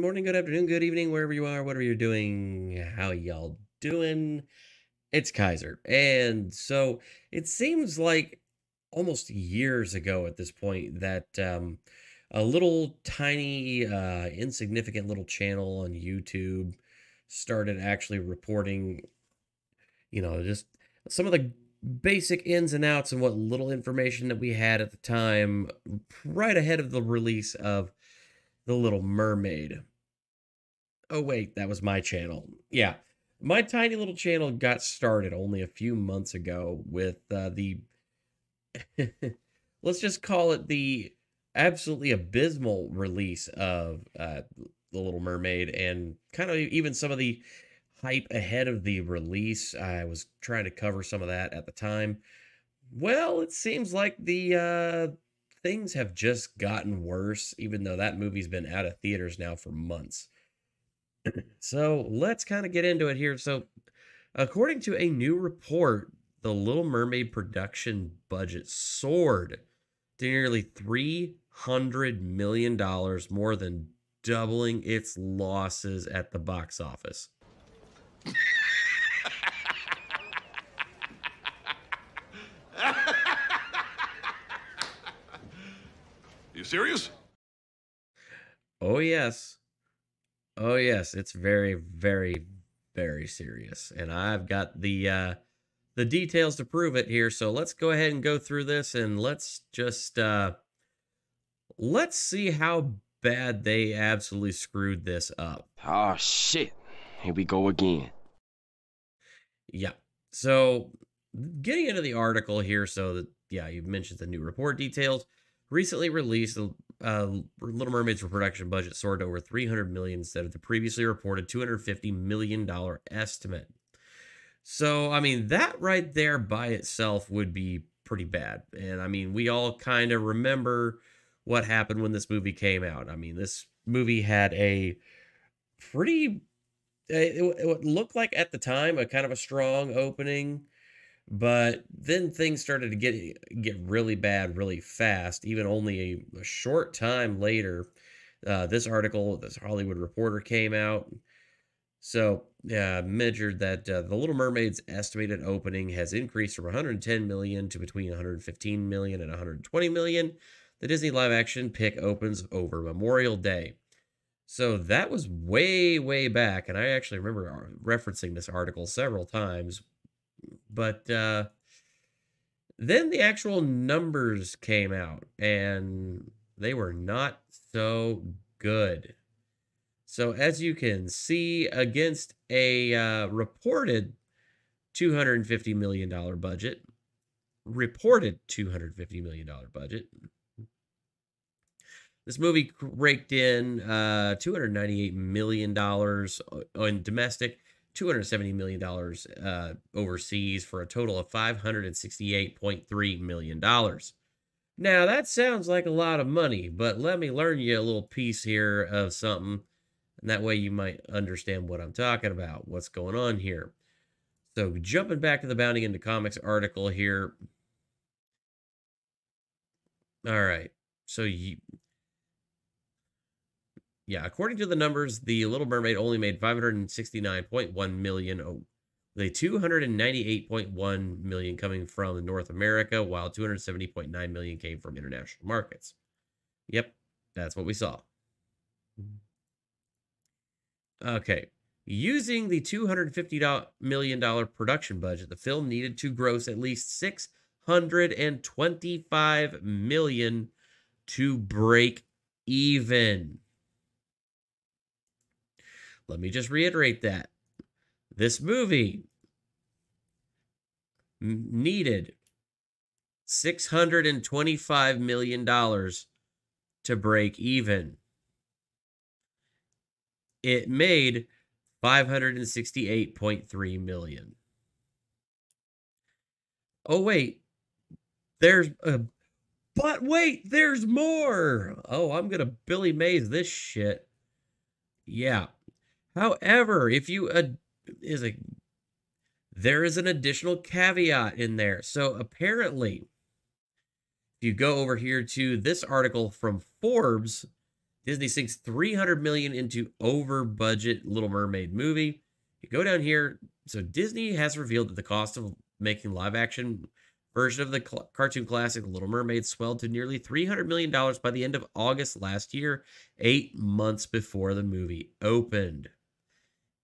morning, good afternoon, good evening, wherever you are, whatever you're doing. How y'all doing? It's Kaiser. And so it seems like almost years ago at this point that a little tiny, insignificant little channel on YouTube started actually reporting, just some of the basic ins and outs and what little information that we had at the time, right ahead of the release of The Little Mermaid. Oh, wait, that was my channel. Yeah. My tiny little channel got started only a few months ago with the, let's just call it the absolutely abysmal release of The Little Mermaid, and kind of even some of the hype ahead of the release. I was trying to cover some of that at the time. Well, it seems like the things have just gotten worse, even though that movie's been out of theaters now for months. So let's kind of get into it here. So, according to a new report, the Little Mermaid production budget soared to nearly $300 million, more than doubling its losses at the box office. You serious? Oh, yes. Oh, yes. It's very, very, very serious. And I've got the details to prove it here. So let's go ahead and go through this, and let's just let's see how bad they absolutely screwed this up. Oh shit. Here we go again. Yeah. So getting into the article here, so that, yeah, you've mentioned the new report details. Recently released, Little Mermaid's production budget soared to over $300 million instead of the previously reported $250 million estimate. So, I mean, that right there by itself would be pretty bad. And I mean, we all kind of remember what happened when this movie came out. I mean, this movie had a pretty, it looked like at the time a kind of a strong opening, but then things started to get really bad really fast. Even only a short time later, this Hollywood Reporter came out. So, measured that The Little Mermaid's estimated opening has increased from 110 million to between 115 million and 120 million. The Disney live action pick opens over Memorial Day. So that was way, way back, and I actually remember referencing this article several times. But then the actual numbers came out, and they were not so good. So as you can see, against a reported $250 million budget, this movie raked in $298 million on domestic, $270 million overseas, for a total of $568.3 million. Now, that sounds like a lot of money, but let me learn you a little piece here of something, and that way you might understand what I'm talking about, what's going on here. So, jumping back to the Bounding into Comics article here. All right. So, yeah, according to the numbers, The Little Mermaid only made $569.1 million, with a $298.1 million coming from North America, while $270.9 million came from international markets. Yep, that's what we saw. Okay, using the $250 million production budget, the film needed to gross at least $625 million to break even. Let me just reiterate that. This movie needed $625 million to break even. It made $568.3 million. Oh, wait. There's more. Oh, I'm going to Billy Mays this shit. Yeah. However, if you there is an additional caveat in there. So apparently, if you go over here to this article from Forbes, Disney sinks $300 million into over budget Little Mermaid movie. You go down here. So Disney has revealed that the cost of making live action version of the cartoon classic Little Mermaid swelled to nearly $300 million by the end of August last year, 8 months before the movie opened.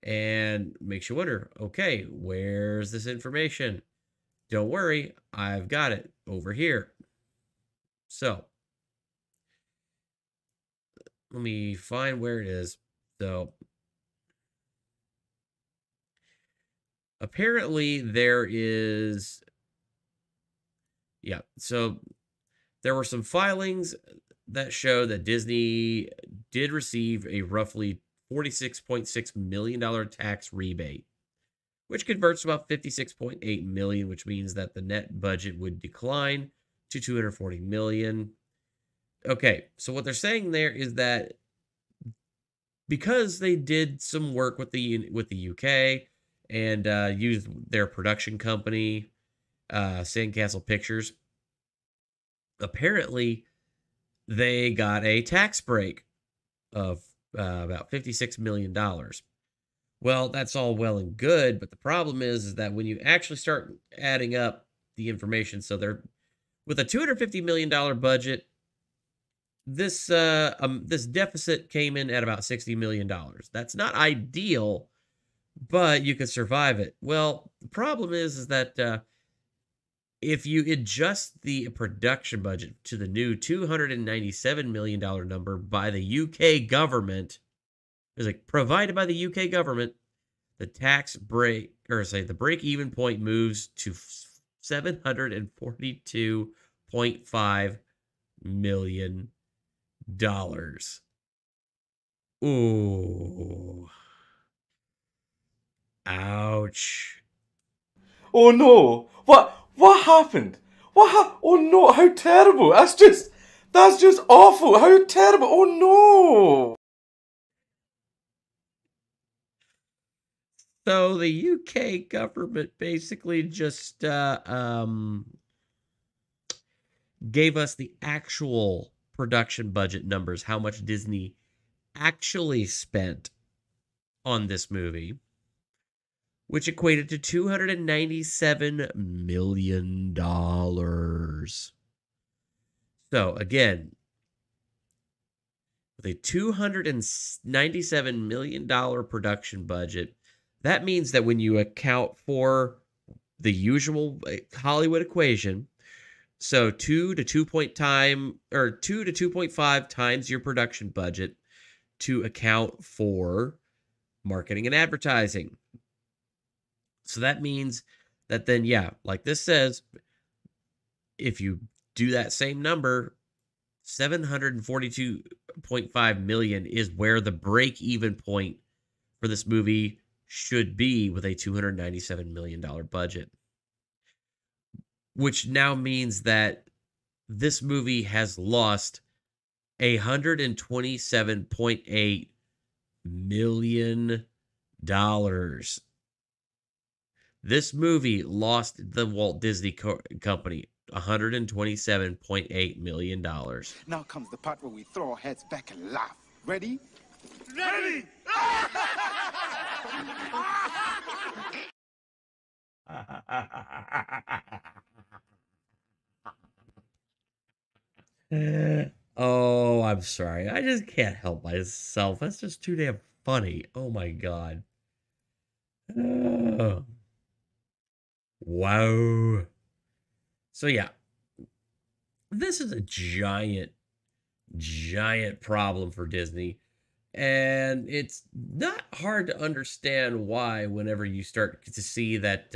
And makes you wonder, okay, where's this information? Don't worry, I've got it over here. So, let me find where it is. So, apparently there is, yeah, so there were some filings that show that Disney did receive a roughly $46.6 million tax rebate, which converts to about $56.8 million, which means that the net budget would decline to $240 million. Okay, so what they're saying there is that because they did some work with the UK and used their production company, Sandcastle Pictures, apparently they got a tax break of about $56 million. Well, that's all well and good, but the problem is that when you actually start adding up the information, so they're with a $250 million budget, this deficit came in at about $60 million. That's not ideal, but you could survive it. Well, the problem is that if you adjust the production budget to the new $297 million number by the UK government, is like provided by the UK government, the tax break, or say the break-even point moves to $742.5 million. Ooh. Ouch. Oh no! What happened? Oh no! How terrible! That's just awful! How terrible! Oh no! So the UK government basically just gave us the actual production budget numbers, how much Disney actually spent on this movie, which equated to $297 million. So again, with a $297 million production budget, that means that when you account for the usual Hollywood equation, so 2 to 2.5 times your production budget to account for marketing and advertising. So that means that then, yeah, like this says, if you do that same number, $742.5 million is where the break-even point for this movie should be with a $297 million budget. Which now means that this movie has lost $127.8 million. This movie lost the Walt Disney Company $127.8 million. Now comes the part where we throw our heads back and laugh. Ready? Ready! Oh, I'm sorry. I just can't help myself. That's just too damn funny. Oh my God. Oh. Wow. So yeah, this is a giant problem for Disney. And it's not hard to understand why whenever you start to see that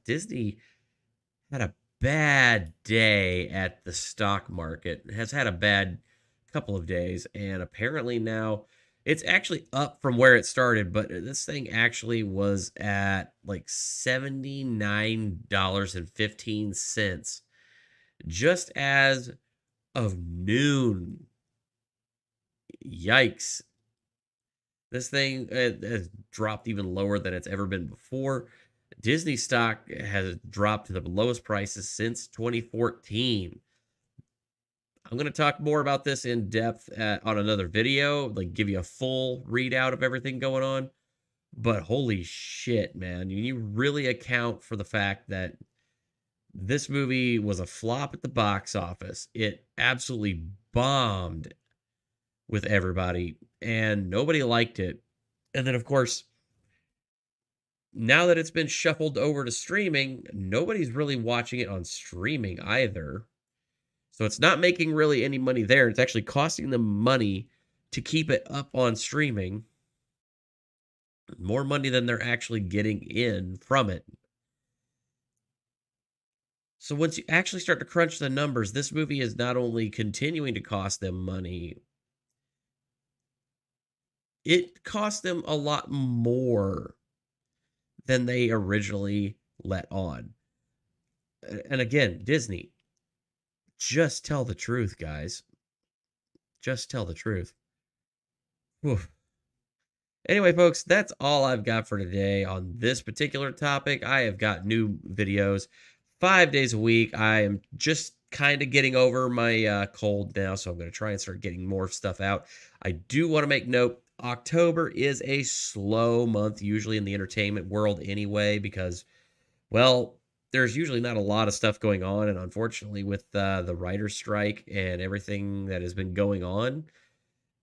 Disney had a bad day at the stock market, has had a bad couple of days, and apparently now it's actually up from where it started, but this thing actually was at like $79.15 just as of noon. Yikes. This thing has dropped even lower than it's ever been before. Disney stock has dropped to the lowest prices since 2014. I'm going to talk more about this in depth on another video, like give you a full readout of everything going on. But holy shit, man. You really account for the fact that this movie was a flop at the box office. It absolutely bombed with everybody, and nobody liked it. And then, of course, now that it's been shuffled over to streaming, nobody's really watching it on streaming either. So it's not making really any money there. It's actually costing them money to keep it up on streaming. More money than they're actually getting in from it. So once you actually start to crunch the numbers, this movie is not only continuing to cost them money, it cost them a lot more than they originally let on. And again, Disney, just tell the truth, guys. Just tell the truth. Whew. Anyway, folks, that's all I've got for today on this particular topic. I have got new videos 5 days a week. I am just kind of getting over my cold now, so I'm going to try and start getting more stuff out. I do want to make note, October is a slow month, usually in the entertainment world anyway, because, well, there's usually not a lot of stuff going on, and unfortunately, with the writer's strike and everything that has been going on,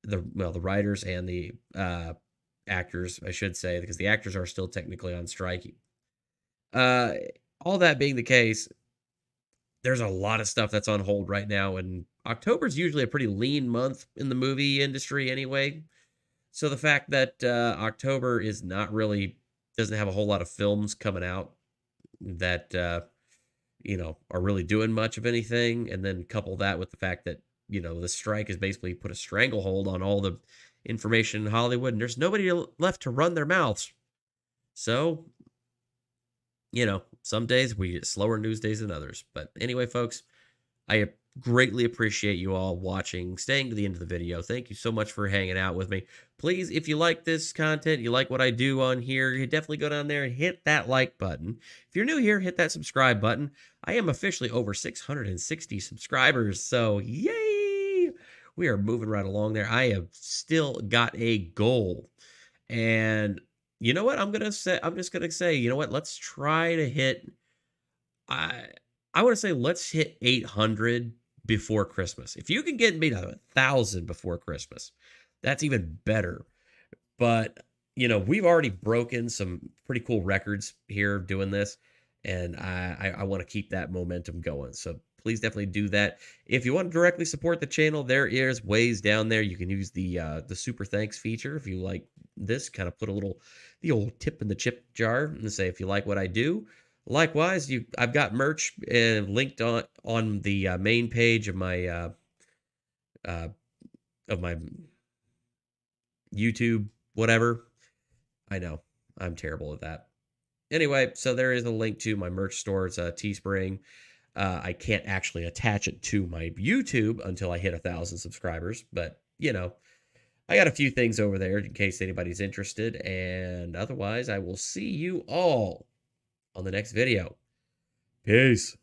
the writers and the actors, I should say, because the actors are still technically on strike. All that being the case, there's a lot of stuff that's on hold right now, and October is usually a pretty lean month in the movie industry anyway. So the fact that October is not really, doesn't have a whole lot of films coming out that, you know, are really doing much of anything, and then couple that with the fact that, you know, the strike has basically put a stranglehold on all the information in Hollywood, and there's nobody left to run their mouths. So, you know, some days we get slower news days than others. But anyway, folks, I greatly appreciate you all watching, staying to the end of the video. Thank you so much for hanging out with me. Please, if you like this content, you like what I do on here, you definitely go down there and hit that like button. If you're new here, hit that subscribe button. I am officially over 660 subscribers, so yay! We are moving right along there. I have still got a goal. And you know what? I'm just gonna say, you know what? Let's try to hit, I want to say let's hit 800 before Christmas. If you can get me to 1,000 before Christmas, that's even better. But, you know, we've already broken some pretty cool records here doing this, and I want to keep that momentum going. So please definitely do that. If you want to directly support the channel, there is ways down there. You can use the super thanks feature if you like this. Kind of put the old tip in the chip jar and say if you like what I do. Likewise, I've got merch linked on the main page of my YouTube, whatever. I know I'm terrible at that. Anyway, so there is a link to my merch store. It's a Teespring. I can't actually attach it to my YouTube until I hit 1,000 subscribers, but you know, I got a few things over there in case anybody's interested. And otherwise, I will see you all on the next video. Peace.